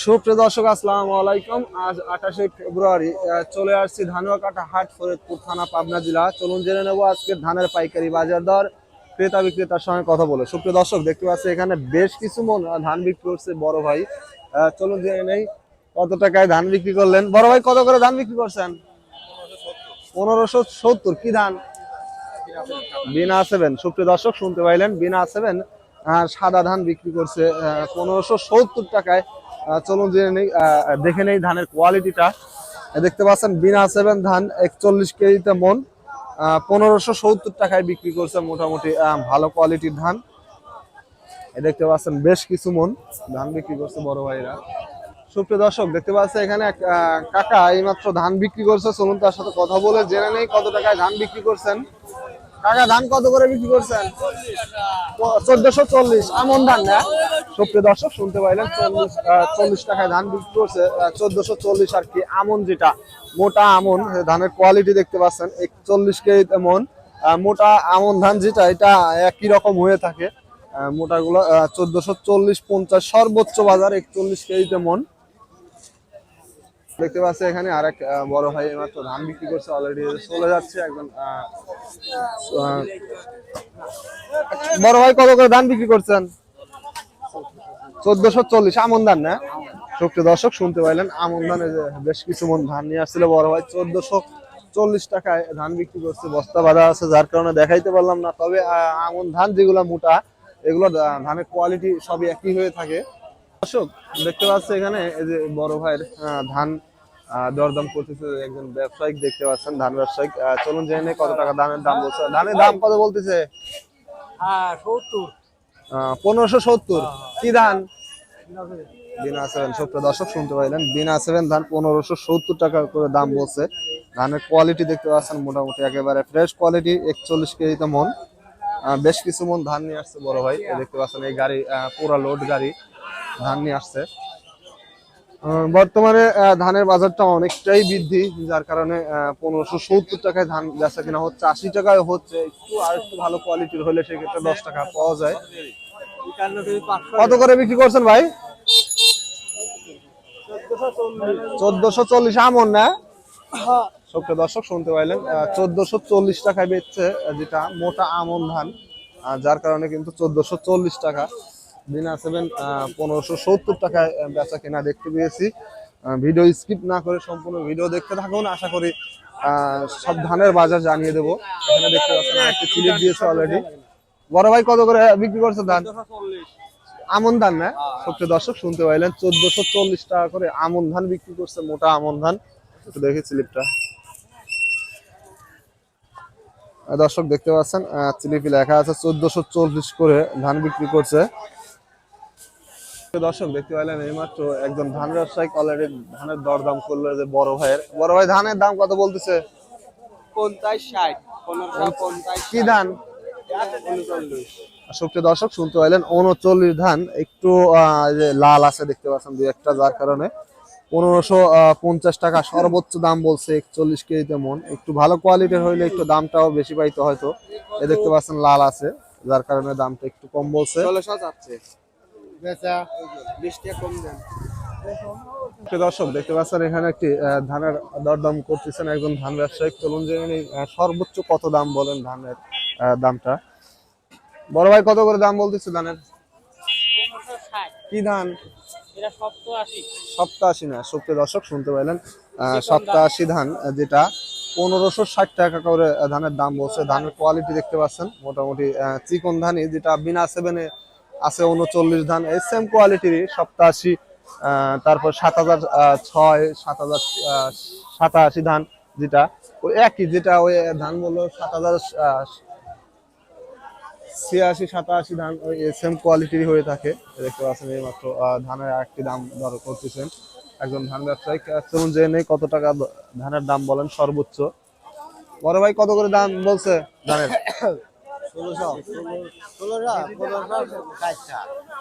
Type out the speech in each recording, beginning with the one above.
সুপ্রিয় দর্শক, আসসালামু আলাইকুম। আজ 28 ফেব্রুয়ারি চলে আসছি ধানুয়াকাটা হাট, ফরিদপুর থানা, পাবনা জেলা। চলুন জেনে নেব আজকের ধানের পাইকারি বাজার দর, ক্রেতা বিক্রেতার সঙ্গে কথা বলে। সুপ্রিয় দর্শক, দেখতে পাচ্ছি এখানে বেশ কিছু মন ধান বিক্রি করছে বড় ভাই। চলুন জেনে নেই কত টাকায় ধান বিক্রি করলেন। বড় ভাই, কত করে ধান বিক্রি করছেন? 1570। কি ধান? বিনা 7। সুপ্রিয় দর্শক, শুনতে পাইলেন, বিনা 7 সাদা ধান বিক্রি করছে 1570 টাকায়। চলুন জেনে নেই, দেখে নেই ধানের কোয়ালিটিটা। দেখতে পাচ্ছেন বিনা 7 ধান 41 কেজিতে মন 1570 টাকায় বিক্রি করছে। মোটামুটি ভালো কোয়ালিটির ধান। দেখতে পাচ্ছেন বেশ কিছু মন ধান বিক্রি করছে বড় ভাইরা। সুপ্রিয় দর্শক, দেখতে পাচ্ছেন এখানে এক কাকা এইমাত্র ধান বিক্রি করছে। চলুন তার সাথে কথা বলে জেনে নেই কত টাকায় ধান বিক্রি করছেন। কাকা, ধান কত করে বিক্রি করছেন? 1440। আমন ধান না? সুপ্রিয় দর্শক, শুনতে পাইলেন 40 টাকায় ধান বিক্রি করছে। 1440 আর কি আমন, যেটা মোটা আমন ধানের কোয়ালিটি দেখতে পাচ্ছেন 41 কেজি মন। মোটা আমন ধান যেটা, এটা একই রকম হয়ে থাকে। মোটাগুলো 1440-50 সর্বোচ্চ বাজার 41 কেজিতে মন। দেখতে পাচ্ছি এখানে আরেক বড় ভাই মাত্র ধান বিক্রি করছে, অলরেডি চলে যাচ্ছে একজন। বড় ভাই, কত করে ধান বিক্রি করছেন? 1440। আমন ধান না? সুপ্রিয় দর্শক, শুনতে পাইলেন আমন ধানে বেশ কিছু মন ধান নিয়ে আসছিল বড় ভাই। 1440 টাকায় ধান বিক্রি করছে। বস্তা বাঁধা আছে, যার কারণে দেখাইতে পারলাম না। তবে আমন ধান যেগুলো মোটা, এগুলো ধানের কোয়ালিটি সবই একই হয়ে থাকে। দর্শক, দেখতে পাচ্ছি এখানে এই যে বড় ভাইয়ের ধান দরদাম করতেছে একজন ব্যবসায়িক, দেখতে পাচ্ছেন ধান ব্যবসায়িক। চলুন জেনে কত টাকা ধানের দাম বলছে। ধানের দাম কত বলতেছে? 1570। কি ধান? বিনা 7। সুপ্রিয় দর্শক, শুনতে পাইলেন বিনা 7 ধান 1570 টাকা করে দাম বলছে। ধানের কোয়ালিটি দেখতে পাচ্ছেন মোটামুটি একেবারে ফ্রেশ কোয়ালিটি। 41 কেজিতে মন বেশ কিছু মন ধান নিয়ে আসছে বড় ভাই। দেখতে পাচ্ছেন এই গাড়ি পুরা লোড গাড়ি ধান নিয়ে আসছে। বর্তমানে ধানের বাজারটা অনেকটাই বৃদ্ধি, যার কারণে 1570 টাকায় ধান বেচা কিনা হচ্ছে। 80 টাকায় হচ্ছে। আর একটু ভালো কোয়ালিটির হলে সেক্ষেত্রে 10 টাকা পাওয়া যায়। কত করে বিক্রি করছেন ভাই? 1440। আমন না? সুপ্রিয় দর্শক, শুনতে পাইলেন 1440 টাকায় বেচছে, যেটা মোটা আমন ধান। যার কারণে কিন্তু 1440 টাকা। বিনা 7 1570 টাকায় বেচা কেনা দেখতে পেয়েছি। ভিডিও স্কিপ না করে সম্পূর্ণ ভিডিও দেখতে থাকুন। আশা করি সব ধানের বাজার জানিয়ে দেবো। এখানে দেখতে পাচ্ছেন একটা ক্লিপ দিয়েছে অলরেডি। বড় ভাই, কত করে বিক্রি করছে ধান? আমন ধান না? সুপ্রিয় দর্শক, শুনতে পাইলেন 1440 টাকা করে আমন ধান বিক্রি করছে, মোটা আমন ধান। একটু দেখি স্লিপটা। দর্শক, দেখতে পাচ্ছেন স্লিপে লেখা আছে 1440 করে ধান বিক্রি করছে। দর্শক, দেখতে পাইলেন এইমাত্র একজন ধান ব্যবসায়িক অলরেডি ধানের দরদাম করলো। যে বড় ভাইয়ের, বড় ভাই ধানের দাম কত বলতেছে? 50-60। কি ধান? সুপ্রিয় দর্শক, শুনতে পাইলেন 39 ধান। একটু যে লাল আছে দেখতে পাচ্ছেন দুই একটা, যার কারণে 1550 টাকা সর্বোচ্চ দাম বলছে। 41 কেজিতে মন। একটু ভালো কোয়ালিটির হইলে একটু দামটাও বেশি পাইতো হয়তো। এ দেখতে পাচ্ছেন লাল আছে, যার কারণে দামটা একটু কম বলছে। 1600 যাচ্ছে। বেচা 20 টাকা কম দেন। দর্শক, দেখতে পাচ্ছেন এখানে একটি ধানের দরদাম করতেছেন একজন ধান ব্যবসায়ী। চলুন জেনে নিই সর্বোচ্চ কত দাম বলেন ধানের দামটা। বড় ভাই, কত করে দাম বলতেছে ধানের? 1560। কি ধান? এটা 87। 87 না? সুপ্রিয় দর্শক, শুনতে পাইলেন 87 ধান, যেটা 1560 টাকা করে ধানের দাম বলছে। ধানের কোয়ালিটি দেখতে পাচ্ছেন মোটামুটি চিকন ধানই, যেটা বিনা 7 আছে 39 ধান এই সেম কোয়ালিটির 87। তারপর 7006, 7087 ধান, যেটা ওই একই, যেটা ওই ধান বললো 7086-87 ধান ওই সেম কোয়ালিটির হয়ে থাকে। দেখতে পাচ্ছেন এই মাত্র ধানের আরেকটি দাম দর করতেছেন একজন ধান ব্যবসায়ী। চলুন জেনে নেই কত টাকা ধানের দাম বলেন সর্বোচ্চ। বড় ভাই, কত করে দাম বলছে ধানের?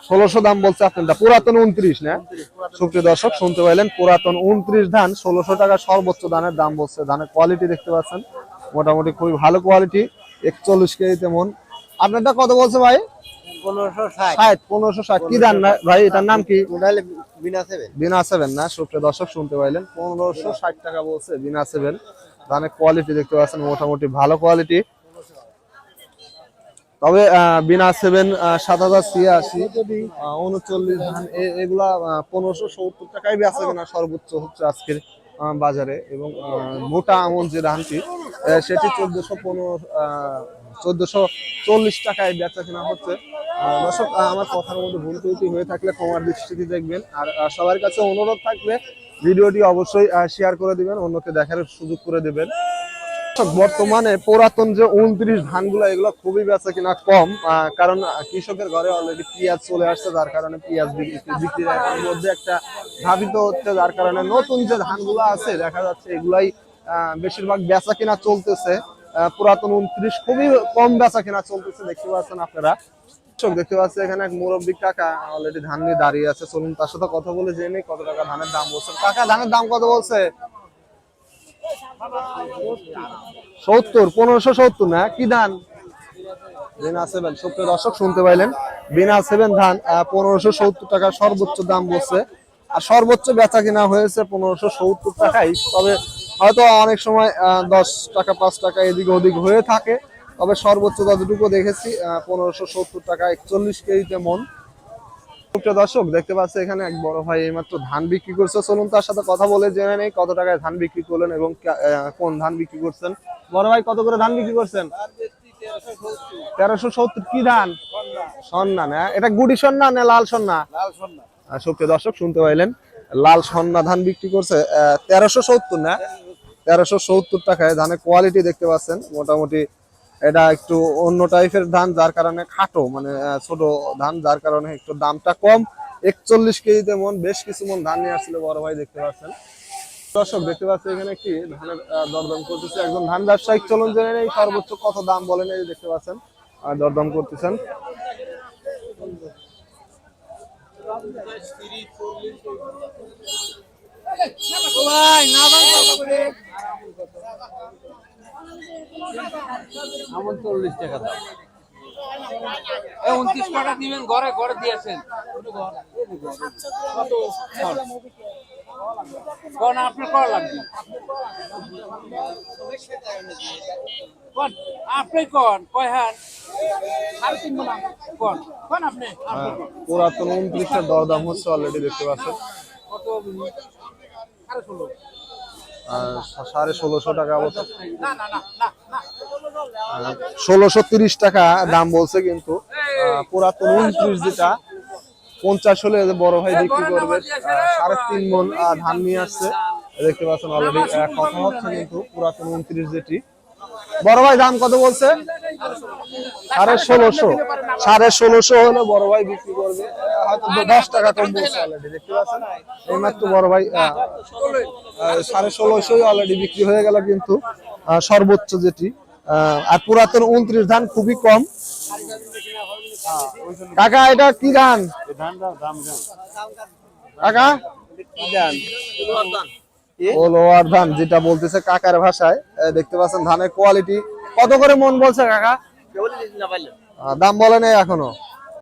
1600 দাম বলছে আপনারটা। পুরাতন 29 না? সুপ্রিয় দর্শক, শুনতে পাইলেন পুরাতন 29 ধান 1600 টাকা সর্বোচ্চ ধানের দাম বলছে। ধানের কোয়ালিটি দেখতে পাচ্ছেন মোটামুটি খুবই ভালো কোয়ালিটি। 41 কেজি তেমন। আপনারটা কত বলছে ভাই? 1560 1560 কি ধান না ভাই, এটার নাম কি? মোডালে বিনা 7 বিনা 7 না, সুপ্রিয় দর্শক শুনতে পাইলেন 1560 টাকা বলছে বিনা 7। ধানের কোয়ালিটি দেখতে পাচ্ছেন মোটামুটি ভালো কোয়ালিটি। তবে বিনা 7 7086 39 ধান এগুলা 1570 টাকায় বেচা কেনা সর্বোচ্চ হচ্ছে আজকের বাজারে। এবং মোটা আমন যে ধানটি সেটি 1440 টাকায় বেচা কেনা হচ্ছে। দর্শক আমার কথার মধ্যে ভুল ত্রুটি হয়ে থাকলে ক্ষমার দৃষ্টিতে দেখবেন। আর সবার কাছে অনুরোধ থাকবে ভিডিওটি অবশ্যই শেয়ার করে দিবেন, অন্যকে দেখার সুযোগ করে দিবেন। বর্তমানে পুরাতন যে 29 ধানগুলো এগুলো খুবই বেচা কিনা কম, কারণ কৃষকের ঘরে অলরেডি পেঁয়াজ চলে আসছে, যার কারণে পেঁয়াজ বিক্রির মধ্যে একটা ধাবিত হচ্ছে, যার কারণে নতুন যে ধানগুলো আছে দেখা যাচ্ছে এগুলাই বেশিরভাগ বেচা কিনা চলতেছে। পুরাতন 29 খুবই কম বেচা কিনা চলতেছে, দেখতে পাচ্ছেন আপনারা। দেখতে পাচ্ছি এখানে এক মুরব্বী কাকা অলরেডি ধান নিয়ে দাঁড়িয়ে আছে, চলুন তার সাথে কথা বলে জেনে কত টাকা ধানের দাম বলছে। কাকা ধানের দাম কত বলছে? 70, 1570 না, কি ধান? বিনা 7। সুপ্রিয় দর্শক শুনতে পাইলেন বিনা 7 ধান 1570 টাকা সর্বোচ্চ দাম বলছে। আর সর্বোচ্চ বেচা কিনা হয়েছে 1570 টাকায়। তবে হয়তো অনেক সময় 10 টাকা 5 টাকা এদিক ওদিক হয়ে থাকে, তবে সর্বোচ্চ যতটুকু দেখেছি 1570 টাকা 41 কেজিতে মন। সুপ্রিয় দর্শক দেখতে পাচ্ছি এখানে এক বড় ভাই এইমাত্র ধান বিক্রি করছে, চলুন তার সাথে কথা বলে জেনে নেই কত টাকায় ধান বিক্রি করলেন এবং কোন ধান বিক্রি করছেন। বড় ভাই কত করে ধান বিক্রি করছেন? 1370। কি ধান? সন্না না, এটা গুড়ি সন্না না লাল সন্না? সুপ্রিয় দর্শক শুনতে পাইলেন লাল সন্না ধান বিক্রি করছে 1370 না, 1370 টাকায়। ধানের কোয়ালিটি দেখতে পাচ্ছেন মোটামুটি এটা একটু অন্য টাইপের ধান, যার কারণে খাটো মানে ছোট ধান, যার কারণে একটু দামটা কম। 41 কেজিতে মন, বেশ কিছু মন ধান নিয়ে আসছিল বড় ভাই, দেখতে পাচ্ছেন। দর্শক দেখতে পাচ্ছি এখানে কি ধানের দরদাম করতেছে একজন ধান ব্যবসায়িক, চলুন জেনে নেই সর্বোচ্চ কত দাম বলেন। এই দেখতে পাচ্ছেন দরদাম করতেছেন। এমন 40 টাকা দাম। 29 টাকা দিবেন, ঘরে ঘরে দিয়েছেন। কোন আপনার করা লাগবে? কোন আপনি কোন কয় হান? 3.5 মণ কোন কোন আপনি? পুরাতন 29 এর দরদাম হচ্ছে অলরেডি দেখতে পাচ্ছেন কত? 16.5। 1650 টাকা না না না না না 1630 টাকা দাম বলছে, কিন্তু পুরাতন 29 যেটা 50 হলে বড় ভাই বিক্রি করবে। 3.5 মণ ধান নিয়ে আসছে, দেখতে পাচ্ছেন অলরেডি কথা হচ্ছে। কিন্তু পুরাতন 29 যেটি বড় ভাই দাম কত বলছে? 1650। 1650 হলে বড় ভাই বিক্রি করবে, হয়তো 10 টাকা কম বলছে অলরেডি, দেখতে পাচ্ছেন। এইমাত্র বড় ভাই 1650 অলরেডি বিক্রি হয়ে গেল, কিন্তু সর্বোচ্চ যেটি। আর পুরাতন 29 ধান খুবই কম। কাকা এটা কি ধান? কাকা কি ধান? লোয়ার ধান যেটা বলতেছে কাকার ভাষায়। দেখতে পাচ্ছেন ধানের কোয়ালিটি কত করে মন বলছে কাকা? দাম বলে নেই এখনো।